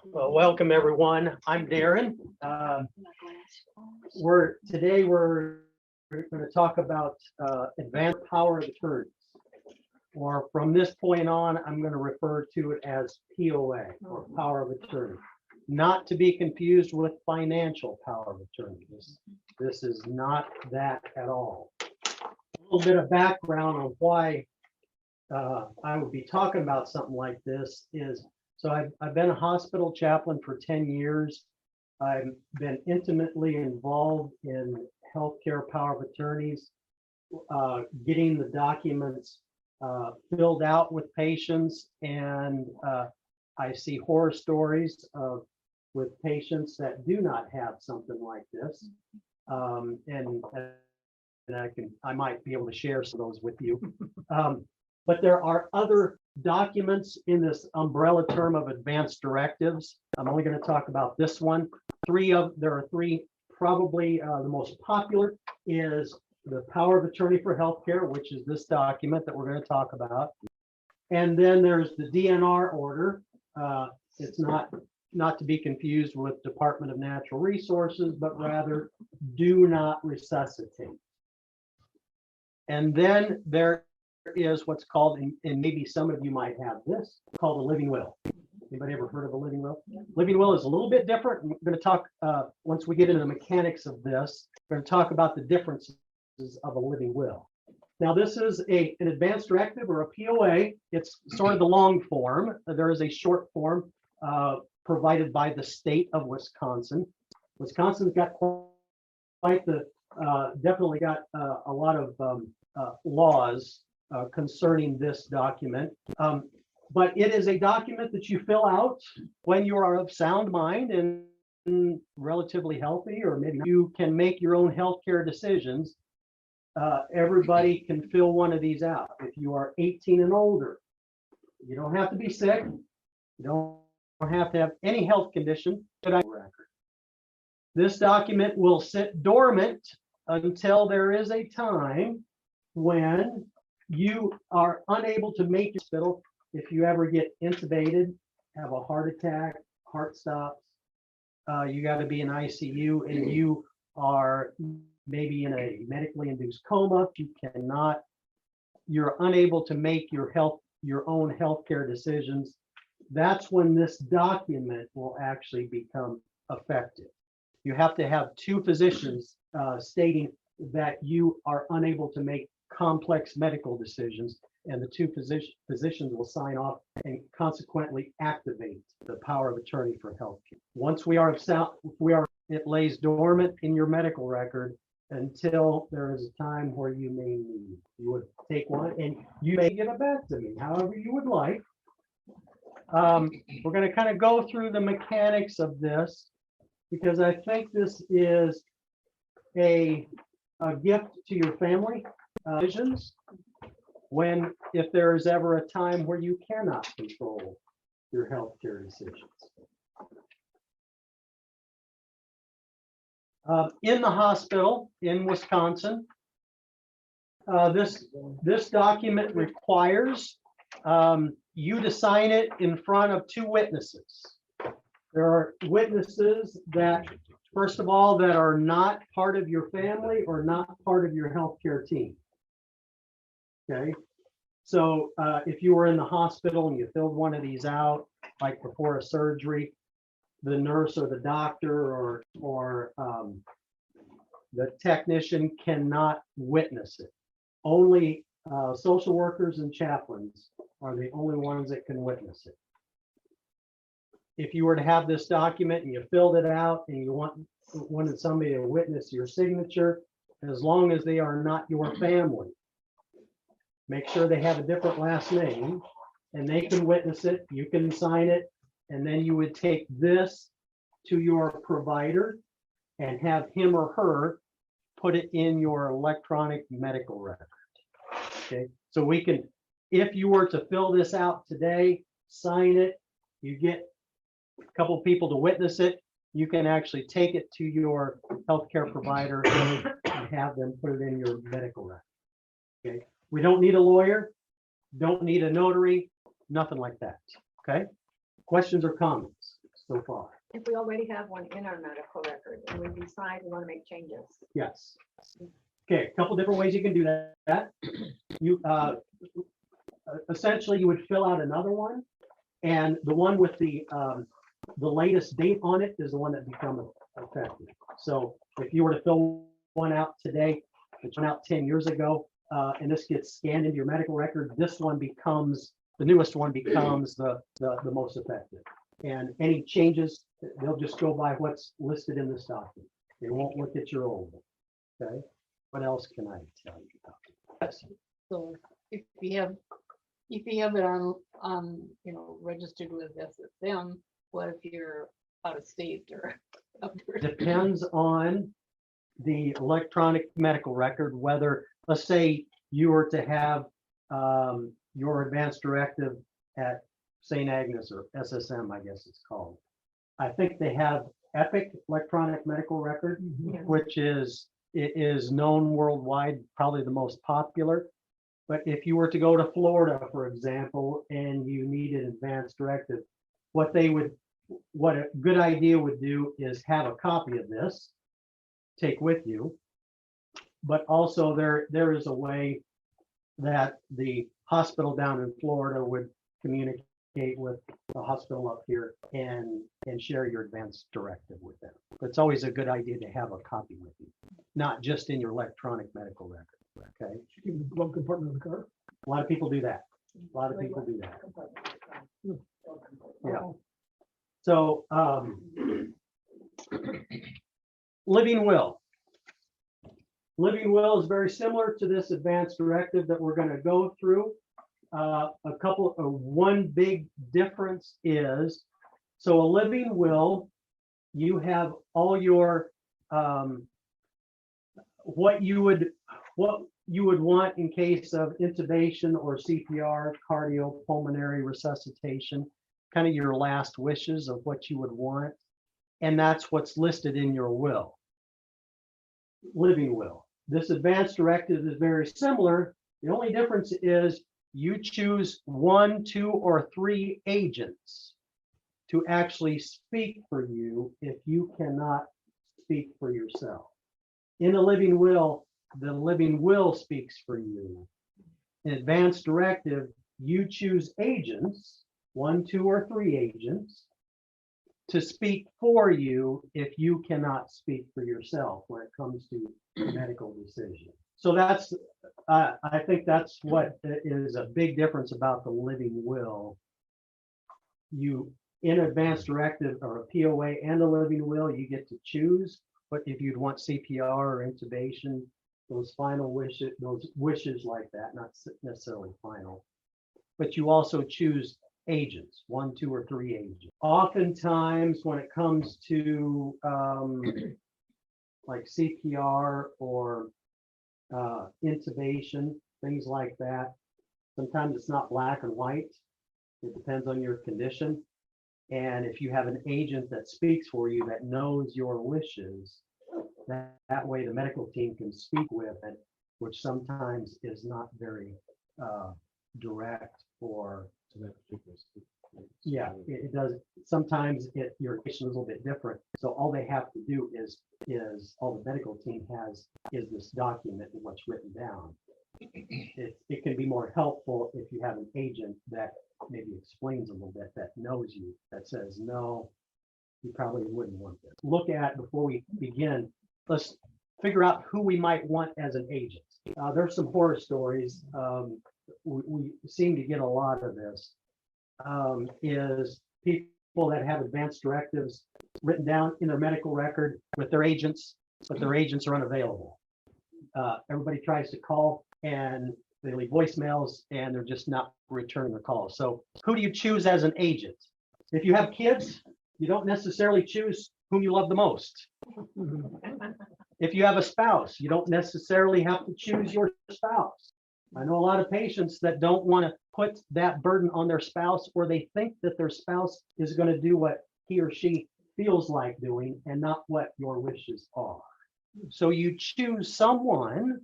Well, welcome everyone. I'm Darren. Today we're going to talk about advanced power of attorneys, or from this point on, I'm going to refer to it as POA, or power of attorney, not to be confused with financial power of attorney. This is not that at all. A little bit of background on why I would be talking about something like this is, so I've been a hospital chaplain for 10 years. I've been intimately involved in healthcare power of attorneys, getting the documents filled out with patients, and I see horror stories with patients that do not have something like this, and I might be able to share some of those with you. But there are other documents in this umbrella term of advanced directives. I'm only going to talk about this one. There are three. Probably the most popular is the power of attorney for healthcare, which is this document that we're going to talk about. And then there's the DNR order. It's not to be confused with Department of Natural Resources, but rather do not resuscitate. And then there is what's called, and maybe some of you might have this, called a living will. Anybody ever heard of a living will? Living will is a little bit different. We're going to talk, once we get into the mechanics of this, we're going to talk about the differences of a living will. Now, this is an advanced directive, or a POA. It's sort of the long form. There is a short form provided by the state of Wisconsin. Wisconsin's got quite the, definitely got a lot of laws concerning this document. But it is a document that you fill out when you are of sound mind and relatively healthy, or maybe you can make your own healthcare decisions. Everybody can fill one of these out. If you are 18 and older, you don't have to be sick. You don't have to have any health condition. This document will sit dormant until there is a time when you are unable to make your hospital. If you ever get intubated, have a heart attack, heart stops, you got to be in ICU, and you are maybe in a medically induced coma. You're unable to make your own healthcare decisions. That's when this document will actually become effective. You have to have two physicians stating that you are unable to make complex medical decisions, and the two physicians will sign off and consequently activate the power of attorney for healthcare. Once it lays dormant in your medical record until there is a time where you may need. You would take one, and you may give it back to me, however you would like. We're going to kind of go through the mechanics of this, because I think this is a gift to your family decisions, if there is ever a time where you cannot control your healthcare decisions. In the hospital in Wisconsin, this document requires you to sign it in front of two witnesses. There are witnesses that, first of all, that are not part of your family or not part of your healthcare team. Okay, so if you were in the hospital and you filled one of these out, like before a surgery, the nurse or the doctor or the technician cannot witness it. Only social workers and chaplains are the only ones that can witness it. If you were to have this document and you filled it out and you wanted somebody to witness your signature, as long as they are not your family, make sure they have a different last name and they can witness it, you can sign it, and then you would take this to your provider and have him or her put it in your electronic medical record. Okay, so we can, if you were to fill this out today, sign it, you get a couple of people to witness it, you can actually take it to your healthcare provider and have them put it in your medical record. Okay, we don't need a lawyer, don't need a notary, nothing like that. Okay, questions or comments? so far. If we already have one in our medical record and we decide we want to make changes. Yes. Okay, a couple different ways you can do that. You essentially you would fill out another one, and the one with the latest date on it is the one that becomes effective. So if you were to fill one out today, it went out 10 years ago, and this gets scanned into your medical record, this one becomes, the newest one becomes the most effective. And any changes, they'll just go by what's listed in this document. They won't look at your old one. Okay. What else can I tell you about? Yes. So if you have it on, registered with SSM, what if you're out of state or up there? Depends on the electronic medical record, whether, let's say you were to have your advanced directive at St. Agnes or SSM, I guess it's called. I think they have Epic electronic medical record, which is known worldwide, probably the most popular. But if you were to go to Florida, for example, and you need an advanced directive, what a good idea would do is have a copy of this, take with you. But also there is a way that the hospital down in Florida would communicate with the hospital up here and share your advanced directive with them. But it's always a good idea to have a copy with you, not just in your electronic medical record. Okay. Keep the glove compartment of the car. A lot of people do that. A lot of people do that. Yeah. So living will. Living will is very similar to this advanced directive that we're going to go through. One big difference is, so a living will, you have all your what you would want in case of intubation or CPR, cardiopulmonary resuscitation, kind of your last wishes of what you would want, and that's what's listed in your will. Living will. This advanced directive is very similar. The only difference is you choose 1, 2, or 3 agents to actually speak for you if you cannot speak for yourself. In a living will, the living will speaks for you. In advanced directive, you choose agents, 1, 2, or 3 agents, to speak for you if you cannot speak for yourself when it comes to medical decision. So that's, I think that's what is a big difference about the living will. You, in advanced directive or a POA and a living will, you get to choose, but if you'd want CPR or intubation, those final wishes, those wishes like that, not necessarily final, but you also choose agents, 1, 2, or 3 agents. Oftentimes when it comes to like CPR or intubation, things like that, sometimes it's not black and white. It depends on your condition. And if you have an agent that speaks for you, that knows your wishes, that way the medical team can speak with it, which sometimes is not very direct or yeah, it does. Sometimes your patient is a little bit different. So all they have to do is all the medical team has is this document and what's written down. It can be more helpful if you have an agent that maybe explains a little bit, that knows you, that says, no, you probably wouldn't want this. Look at, before we begin, let's figure out who we might want as an agent. There's some horror stories. We seem to get a lot of this. Is people that have advanced directives written down in their medical record with their agents, but their agents are unavailable. Everybody tries to call and they leave voicemails and they're just not returning their calls. So who do you choose as an agent? If you have kids, you don't necessarily choose whom you love the most. If you have a spouse, you don't necessarily have to choose your spouse. I know a lot of patients that don't want to put that burden on their spouse, or they think that their spouse is going to do what he or she feels like doing and not what your wishes are. So you choose someone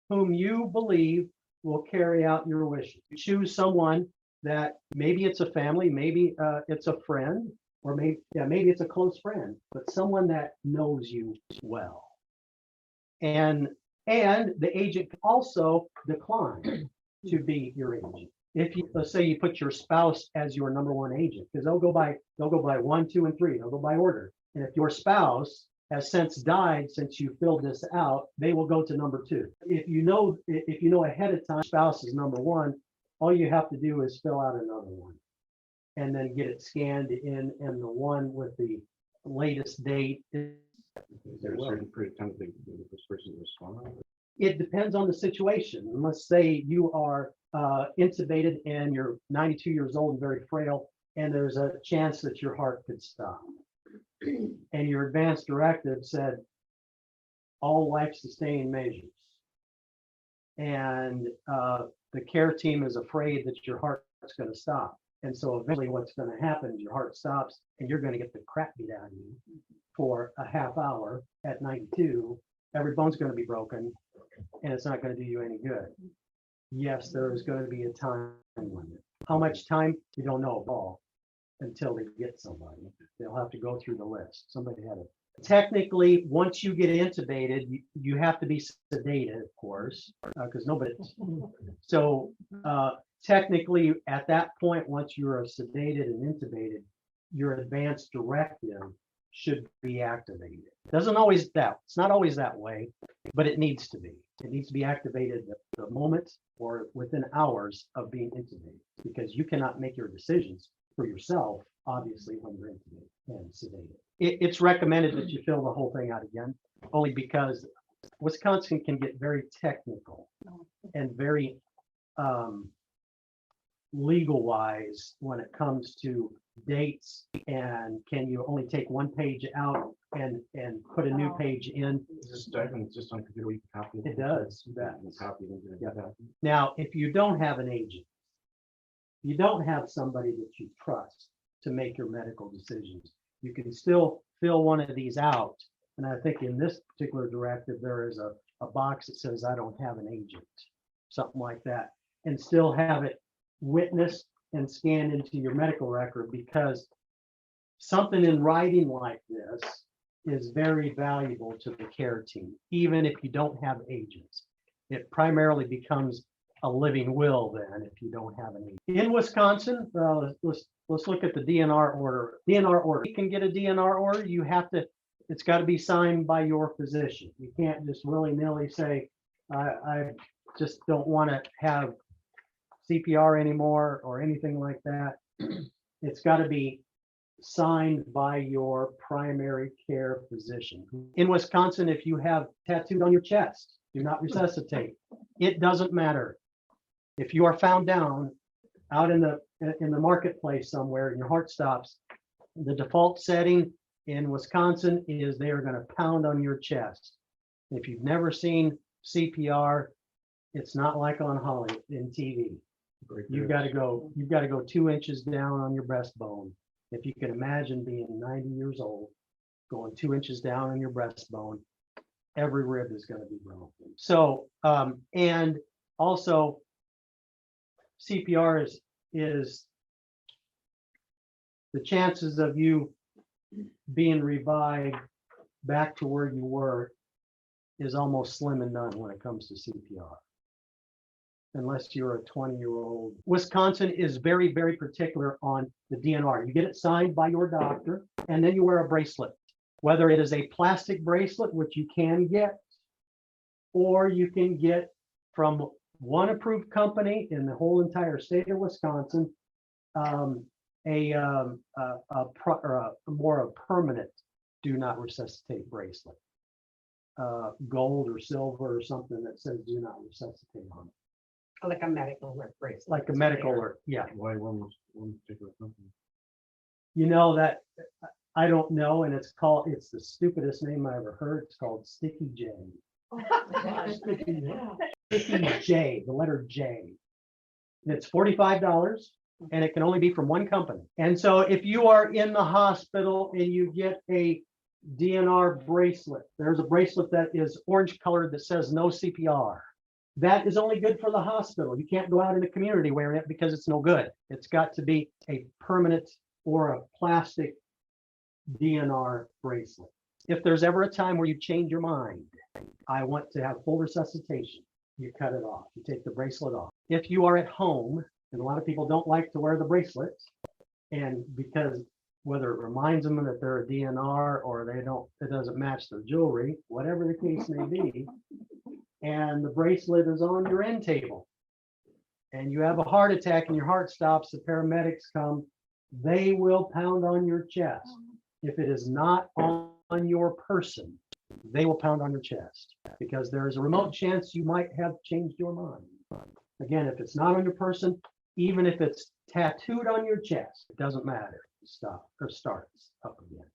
whom you believe will carry out your wishes. You choose someone that maybe it's a family, maybe it's a friend, or maybe it's a close friend, but someone that knows you well. And the agent can also decline to be your agent. If you, let's say you put your spouse as your number one agent, because they'll go by 1, 2, and 3. They'll go by order. And if your spouse has since died since you filled this out, they will go to number 2. If you know ahead of time spouse is number 1, all you have to do is fill out another one, and then get it scanned in, and the one with the latest date. Is there a certain period of time that this person respond? It depends on the situation. Let's say you are intubated and you're 92 years old and very frail, and there's a chance that your heart could stop. And your advanced directive said all life-sustaining measures. And the care team is afraid that your heart's going to stop. And so eventually what's going to happen is your heart stops and you're going to get the crap beat out of you for a half hour at 92. Every bone's going to be broken and it's not going to do you any good. Yes, there is going to be a time limit. How much time? We don't know at all until they get somebody. They'll have to go through the list. Somebody had it. Technically, once you get intubated, you have to be sedated, of course, because nobody. So technically, at that point, once you are sedated and intubated, your advanced directive should be activated. Doesn't always that. It's not always that way, but it needs to be. It needs to be activated the moment or within hours of being intubated, because you cannot make your decisions for yourself, obviously, when you're intubated and sedated. It's recommended that you fill the whole thing out again, only because Wisconsin can get very technical and very legal wise when it comes to dates, and can you only take one page out and put a new page in. Is this document just on computer? We can copy It does, you bet. You can copy it into the Yeah. document. Now, if you don't have an agent, you don't have somebody that you trust to make your medical decisions, you can still fill one of these out. And I think in this particular directive, there is a box that says, I don't have an agent, something like that, and still have it witnessed and scanned into your medical record, because something in writing like this is very valuable to the care team, even if you don't have agents. It primarily becomes a living will then if you don't have an agent. In Wisconsin, let's look at the DNR order. DNR order. You can get a DNR order. You have to, it's got to be signed by your physician. You can't just willy-nilly say, I just don't want to have CPR anymore or anything like that. It's got to be signed by your primary care physician. In Wisconsin, if you have tattooed on your chest, do not resuscitate. It doesn't matter. If you are found down out in the marketplace somewhere and your heart stops, the default setting in Wisconsin is they are going to pound on your chest. If you've never seen CPR, it's not like on Hollywood in TV. You've got to go 2 inches down on your breastbone. If you can imagine being 90 years old, going 2 inches down on your breastbone, every rib is going to be broken. So, and also CPR is the chances of you being revived back to where you were is almost slim and none when it comes to CPR. Unless you're a 20-year-old. Wisconsin is very, very particular on the DNR. You get it signed by your doctor, and then you wear a bracelet. Whether it is a plastic bracelet, which you can get, or you can get from one approved company in the whole entire state of Wisconsin, a more permanent do not resuscitate bracelet, gold or silver or something that says do not resuscitate on it. Like a medical alert bracelet. Like a medical alert, yeah. Why one particular company? You know that, I don't know, and it's the stupidest name I ever heard. It's called Sticky J. Sticky J, the letter J. And it's $45, and it can only be from one company. And so if you are in the hospital and you get a DNR bracelet, there's a bracelet that is orange colored that says no CPR. That is only good for the hospital. You can't go out in the community wearing it because it's no good. It's got to be a permanent or a plastic DNR bracelet. If there's ever a time where you change your mind, I want to have full resuscitation, you cut it off. You take the bracelet off. If you are at home, and a lot of people don't like to wear the bracelet, and because whether it reminds them that they're a DNR or they don't, it doesn't match their jewelry, whatever the case may be, and the bracelet is on your end table, and you have a heart attack and your heart stops, the paramedics come, they will pound on your chest. If it is not on your person, they will pound on your chest because there is a remote chance you might have changed your mind. Again, if it's not on your person, even if it's tattooed on your chest, it doesn't matter. Stop or starts up again.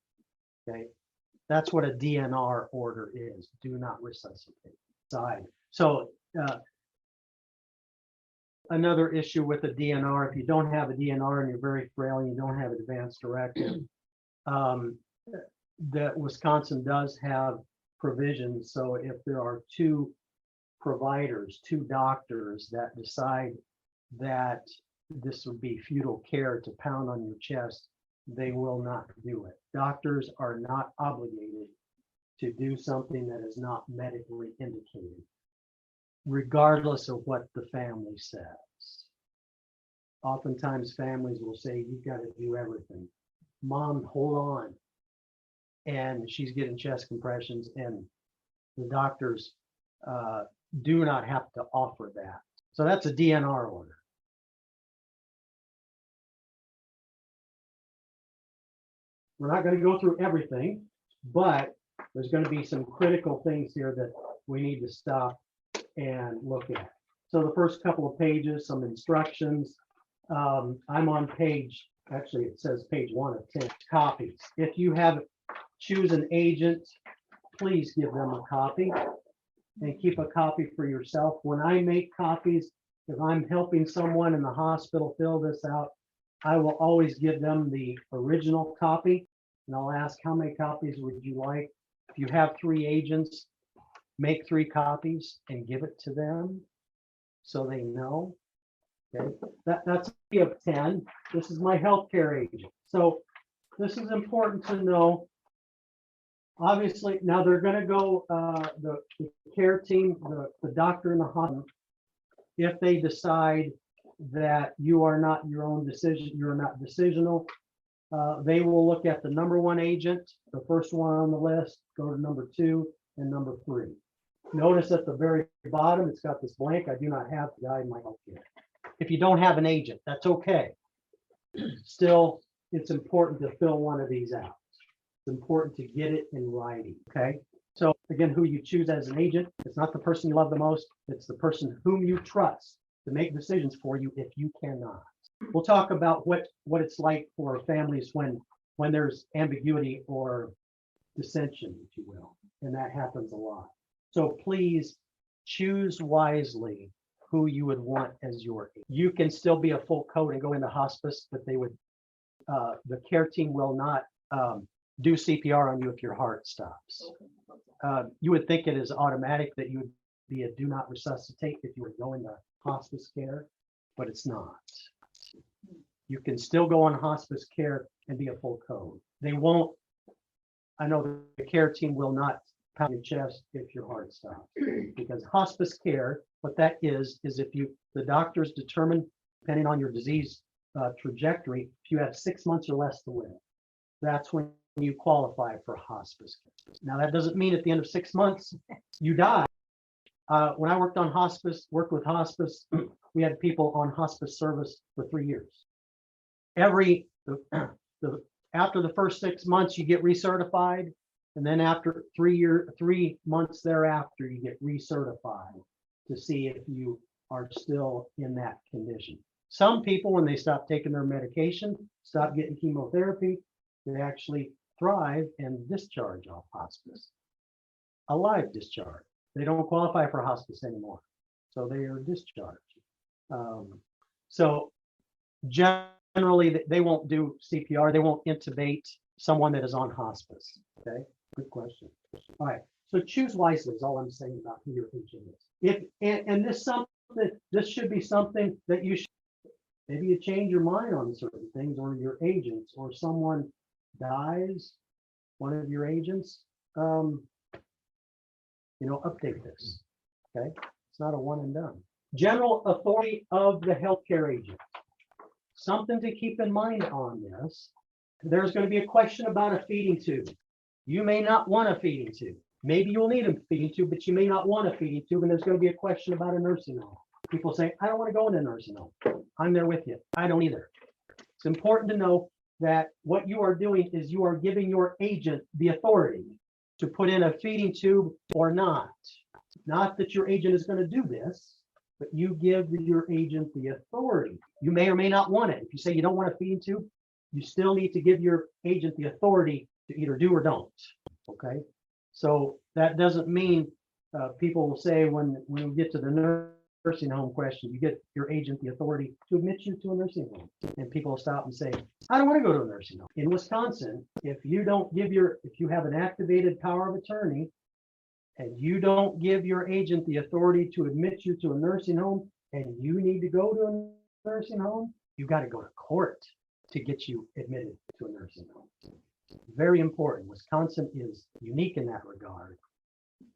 Okay, that's what a DNR order is. Do not resuscitate. Side. So another issue with a DNR, if you don't have a DNR and you're very frail and you don't have an advance directive, that Wisconsin does have provisions. So if there are two providers, two doctors that decide that this would be futile care to pound on your chest, they will not do it. Doctors are not obligated to do something that is not medically indicated, regardless of what the family says. Oftentimes families will say, you've got to do everything. Mom, hold on. And she's getting chest compressions, and the doctors do not have to offer that. So that's a DNR order. We're not going to go through everything, but there's going to be some critical things here that we need to stop and look at. So the first couple of pages, some instructions. I'm on page, actually it says page 1 of 10, copies. If you have choose an agent, please give them a copy and keep a copy for yourself. When I make copies, if I'm helping someone in the hospital fill this out, I will always give them the original copy, and I'll ask, how many copies would you like? If you have 3 agents, make 3 copies and give it to them so they know. Okay, that's of 10. This is my healthcare agent. So this is important to know. Obviously, now they're going to go, the care team, the doctor in the hospital, if they decide that you are not your own decision, you're not decisional, they will look at the number 1 agent, the first one on the list, go to number 2 and number 3. Notice at the very bottom, it's got this blank, I do not have the guy in my healthcare. If you don't have an agent, that's okay. Still, it's important to fill one of these out. It's important to get it in writing, okay? So again, who you choose as an agent, it's not the person you love the most, it's the person whom you trust to make decisions for you if you cannot. We'll talk about what it's like for families when there's ambiguity or dissension, if you will, and that happens a lot. So please choose wisely who you would want as your agent. You can still be a full code and go into hospice, but they would, the care team will not do CPR on you if your heart stops. You would think it is automatic that you would be a do not resuscitate if you were going to hospice care, but it's not. You can still go on hospice care and be a full code. They won't, I know the care team will not pound your chest if your heart stops, because hospice care, what that is if the doctors determine, depending on your disease trajectory, if you have 6 months or less to live, that's when you qualify for hospice care. Now that doesn't mean at the end of 6 months you die. When I worked with hospice, we had people on hospice service for 3 years. After the first 6 months, you get recertified, and then after 3 months thereafter, you get recertified to see if you are still in that condition. Some people, when they stop taking their medication, stop getting chemotherapy, they actually thrive and discharge off hospice. A live discharge. They don't qualify for hospice anymore, so they are discharged. So generally, they won't do CPR. They won't intubate someone that is on hospice. Okay, good question. All right, so choose wisely is all I'm saying about who your agent is. This should be something that you should, maybe you change your mind on certain things, or your agents, or someone dies, one of your agents, update this. Okay, it's not a one and done. General authority of the healthcare agent. Something to keep in mind on this. There's going to be a question about a feeding tube. You may not want a feeding tube. Maybe you'll need a feeding tube, but you may not want a feeding tube. And there's going to be a question about a nursing home. People say, I don't want to go into a nursing home. I'm there with you. I don't either. It's important to know that what you are doing is you are giving your agent the authority to put in a feeding tube or not. Not that your agent is going to do this, but you give your agent the authority. You may or may not want it. If you say you don't want a feeding tube, you still need to give your agent the authority to either do or don't. Okay, so that doesn't mean people will say when we get to the nursing home question, you get your agent the authority to admit you to a nursing home, and people will stop and say, I don't want to go to a nursing home. In Wisconsin, if you have an activated power of attorney and you don't give your agent the authority to admit you to a nursing home, and you need to go to a nursing home, you got to go to court to get you admitted to a nursing home. Very important. Wisconsin is unique in that regard.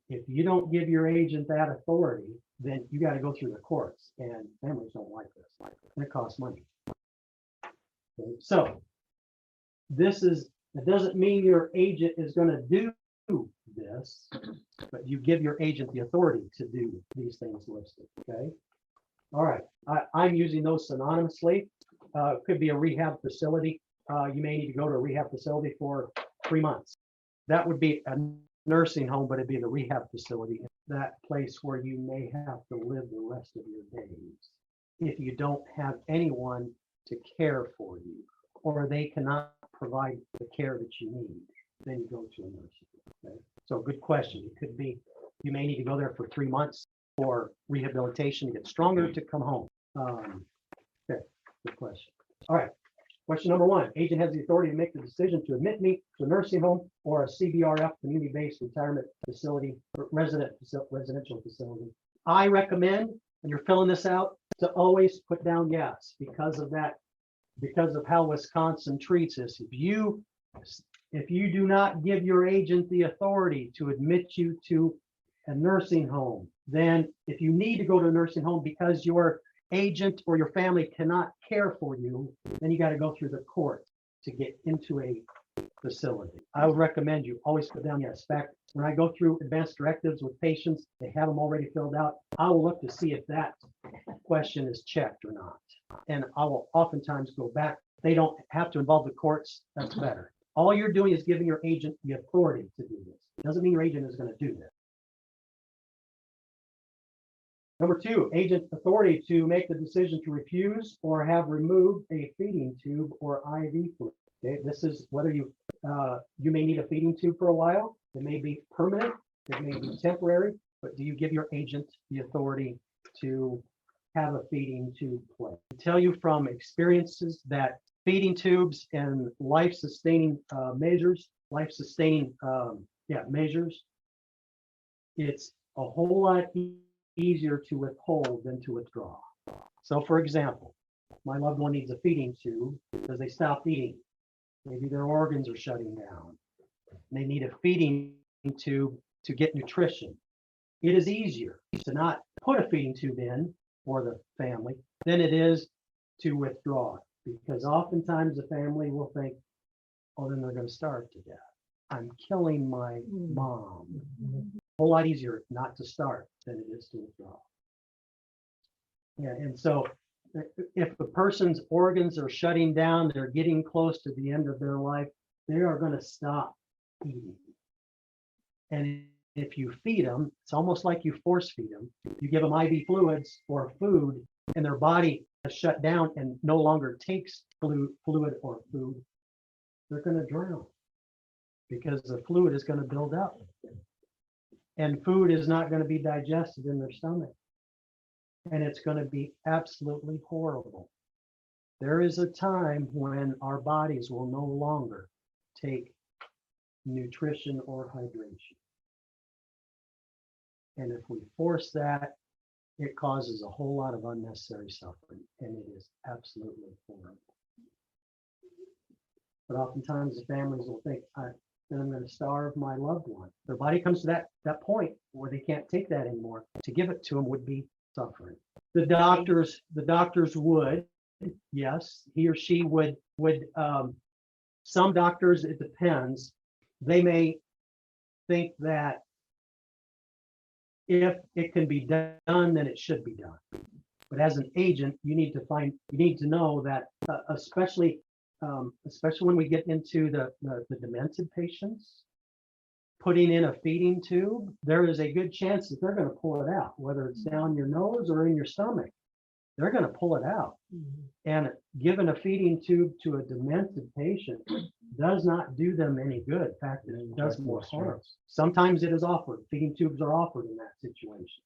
If you don't give your agent that authority, then you got to go through the courts, and families don't like this. It costs money. Okay, so it doesn't mean your agent is going to do this, but you give your agent the authority to do these things listed. Okay. All right. I'm using those synonymously. Could be a rehab facility. You may need to go to a rehab facility for 3 months. That would be a nursing home, but it'd be the rehab facility, that place where you may have to live the rest of your days if you don't have anyone to care for you, or they cannot provide the care that you need. Then you go to a nursing home. Okay? So good question. It could be you may need to go there for 3 months for rehabilitation to get stronger to come home. Okay, good question. All right. Question number 1, agent has the authority to make the decision to admit me to a nursing home or a CBRF, community-based retirement facility, or residential facility. I recommend, when you're filling this out, to always put down yes, because of that, because of how Wisconsin treats this. If you do not give your agent the authority to admit you to a nursing home, then if you need to go to a nursing home because your agent or your family cannot care for you, then you got to go through the court to get into a facility. I would recommend you always put down yes. In fact, when I go through advanced directives with patients, they have them already filled out. I will look to see if that question is checked or not. And I will oftentimes go back. They don't have to involve the courts. That's better. All you're doing is giving your agent the authority to do this. It doesn't mean your agent is going to do this. Number 2, agent authority to make the decision to refuse or have removed a feeding tube or IV fluid. Okay, this is whether you may need a feeding tube for a while. It may be permanent. It may be temporary. But do you give your agent the authority to have a feeding tube place? I tell you from experiences that feeding tubes and life-sustaining measures, it's a whole lot easier to withhold than to withdraw. So for example, my loved one needs a feeding tube because they stopped eating. Maybe their organs are shutting down. They need a feeding tube to get nutrition. It is easier to not put a feeding tube in for the family than it is to withdraw it, because oftentimes the family will think, oh, then they're going to starve to death. I'm killing my mom. A whole lot easier not to start than it is to withdraw. Yeah, and so if the person's organs are shutting down, they're getting close to the end of their life, they are going to stop eating. And if you feed them, it's almost like you force feed them. You give them IV fluids or food, and their body has shut down and no longer takes fluid or food, they're going to drown because the fluid is going to build up. And food is not going to be digested in their stomach. And it's going to be absolutely horrible. There is a time when our bodies will no longer take nutrition or hydration. And if we force that, it causes a whole lot of unnecessary suffering. And it is absolutely horrible. But oftentimes the families will think, then I'm going to starve my loved one. Their body comes to that point where they can't take that anymore. To give it to them would be suffering. The doctors would, yes, he or she would, some doctors, it depends. They may think that if it can be done, then it should be done. But as an agent, you need to know that, especially when we get into the demented patients, putting in a feeding tube, there is a good chance that they're going to pull it out, whether it's down your nose or in your stomach. They're going to pull it out. And giving a feeding tube to a demented patient does not do them any good. In fact, it does more harm. Sometimes it is offered. Feeding tubes are offered in that situation.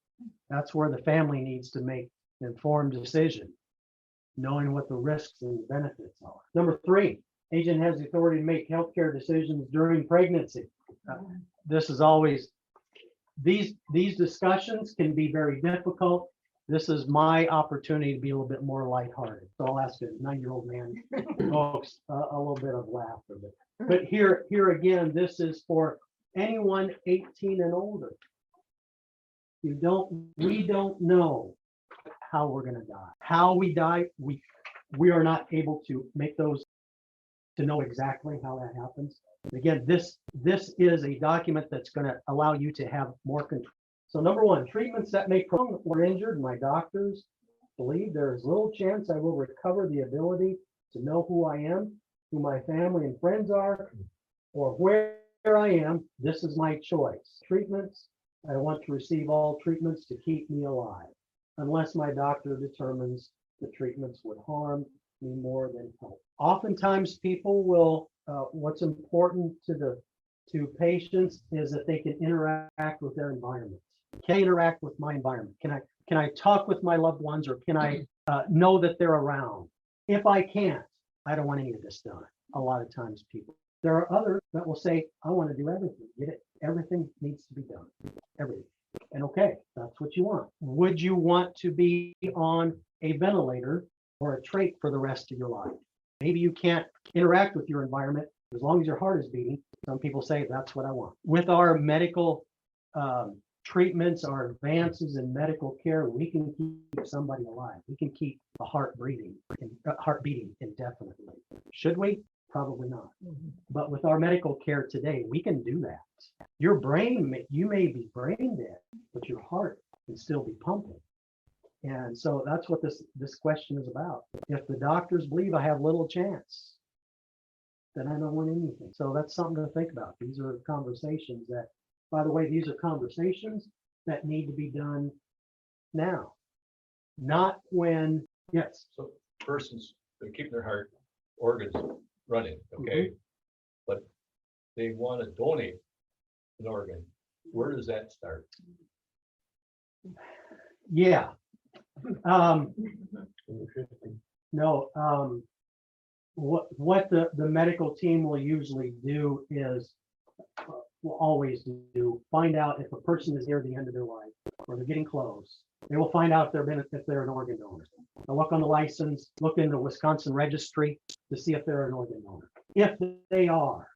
That's where the family needs to make an informed decision, knowing what the risks and benefits are. Number 3, agent has the authority to make healthcare decisions during pregnancy. This is always, these discussions can be very difficult. This is my opportunity to be a little bit more lighthearted. So I'll ask a 9-year-old man, folks, a little bit of laughter. But here again, this is for anyone 18 and older. We don't know how we're going to die. How we die, we are not able to make those, to know exactly how that happens. Again, this is a document that's going to allow you to have more control. So number 1, treatments that may prolong or injured. My doctors believe there is little chance I will recover the ability to know who I am, who my family and friends are, or where I am. This is my choice. Treatments, I want to receive all treatments to keep me alive, unless my doctor determines the treatments would harm me more than help. Oftentimes people will, what's important to patients is that they can interact with their environment. Can I interact with my environment? Can I talk with my loved ones, or can I know that they're around? If I can't, I don't want any of this done. A lot of times people, there are others that will say, I want to do everything. Get it? Everything needs to be done. Everything. And okay, that's what you want. Would you want to be on a ventilator or a trach for the rest of your life? Maybe you can't interact with your environment as long as your heart is beating. Some people say that's what I want. With our medical treatments, our advances in medical care, we can keep somebody alive. We can keep the heart beating indefinitely. Should we? Probably not. But with our medical care today, we can do that. Your brain, you may be brain dead, but your heart can still be pumping. And so that's what this question is about. If the doctors believe I have little chance, then I don't want anything. So that's something to think about. These are conversations that, by the way, these are conversations that need to be done now, not when, yes. So persons, they keep their heart organs running, okay? But they want to donate an organ. Where does that start? Yeah. No, what the medical team will usually do is, will always do, find out if a person is near the end of their life or they're getting close. They will find out if they're an organ donor. They'll look on the license, look in the Wisconsin registry to see if they're an organ donor. If they are,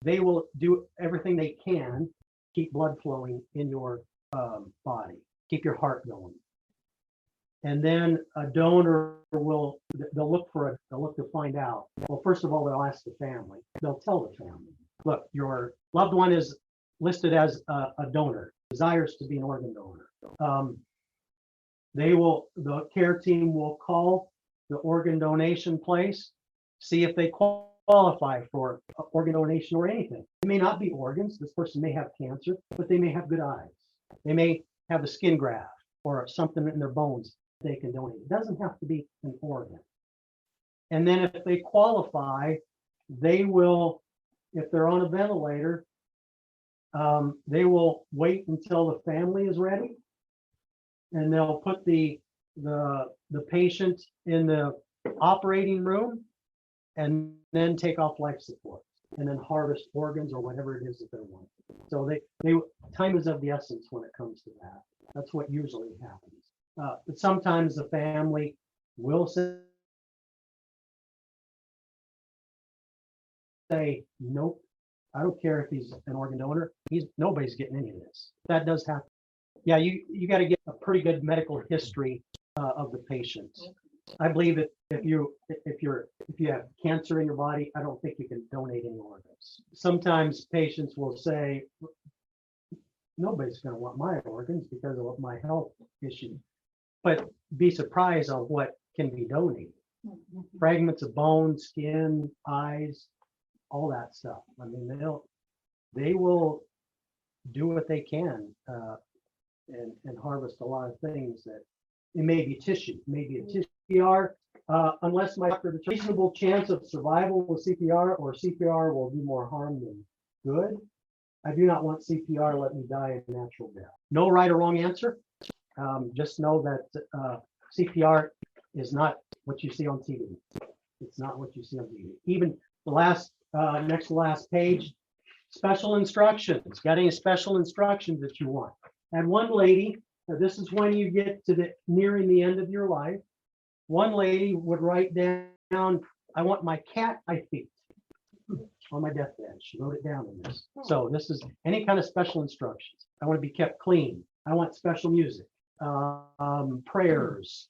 they will do everything they can, keep blood flowing in your body, keep your heart going. And then a donor will, they'll look to find out. Well, first of all, they'll ask the family. They'll tell the family, look, your loved one is listed as a donor, desires to be an organ donor. The care team will call the organ donation place, see if they qualify for organ donation or anything. It may not be organs. This person may have cancer, but they may have good eyes. They may have a skin graft or something in their bones they can donate. It doesn't have to be an organ. And then if they qualify, they will, if they're on a ventilator, they will wait until the family is ready, and they'll put the patient in the operating room and then take off life support and then harvest organs or whatever it is that they're wanting. So time is of the essence when it comes to that. That's what usually happens. But sometimes the family will say, nope, I don't care if he's an organ donor, nobody's getting any of this. That does happen. Yeah, you got to get a pretty good medical history of the patient. I believe if you have cancer in your body, I don't think you can donate any organs. Sometimes patients will say, nobody's going to want my organs because of my health issue, but be surprised on what can be donated. Fragments of bone, skin, eyes, all that stuff. I mean, they will do what they can and harvest a lot of things that it may be tissue, maybe a tissue CPR, unless my doctor determines reasonable chance of survival with CPR, or CPR will do more harm than good. I do not want CPR. Let me die a natural death. No right or wrong answer. Just know that CPR is not what you see on TV. It's not what you see on TV. Even the last, next to last page, special instructions. Got any special instructions that you want? And one lady, this is when you get to the nearing the end of your life. One lady would write down, I want my cat eye feet on my deathbed. She wrote it down in this. So this is any kind of special instructions. I want to be kept clean. I want special music, prayers,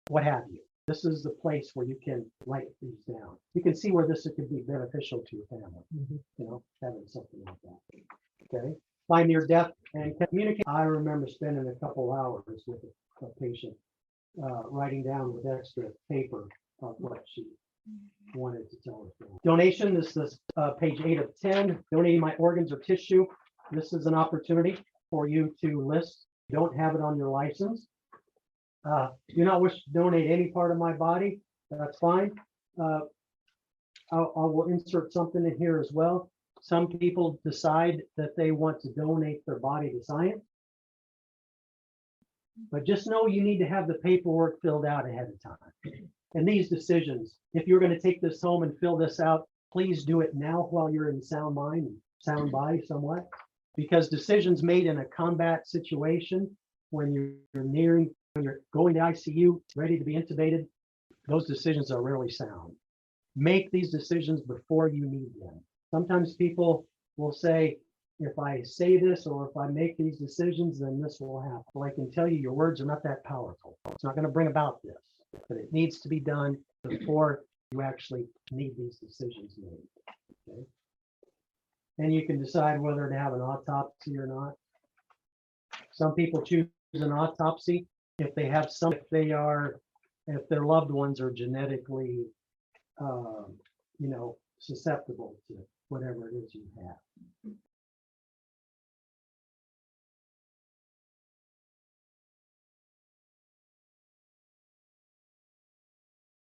what have you. This is the place where you can write these down. You can see where this could be beneficial to your family, you know, having something like that. Okay. Find your death and communicate. I remember spending a couple hours with a patient, writing down with extra paper of what she wanted to tell us. Donation, this is page 8 of 10. Donating my organs or tissue. This is an opportunity for you to list. You don't have it on your license. Do not wish to donate any part of my body. That's fine. I will insert something in here as well. Some people decide that they want to donate their body to science. But just know you need to have the paperwork filled out ahead of time. And these decisions, if you're going to take this home and fill this out, please do it now while you're in sound mind and sound body somewhat. Because decisions made in a combat situation, when you're nearing, when you're going to ICU, ready to be intubated, those decisions are rarely sound. Make these decisions before you need them. Sometimes people will say, if I say this or if I make these decisions, then this will happen. Well, I can tell you your words are not that powerful. It's not going to bring about this, but it needs to be done before you actually need these decisions made. Okay? And you can decide whether to have an autopsy or not. Some people choose an autopsy if they have some, if their loved ones are genetically, you know, susceptible to whatever it is you have.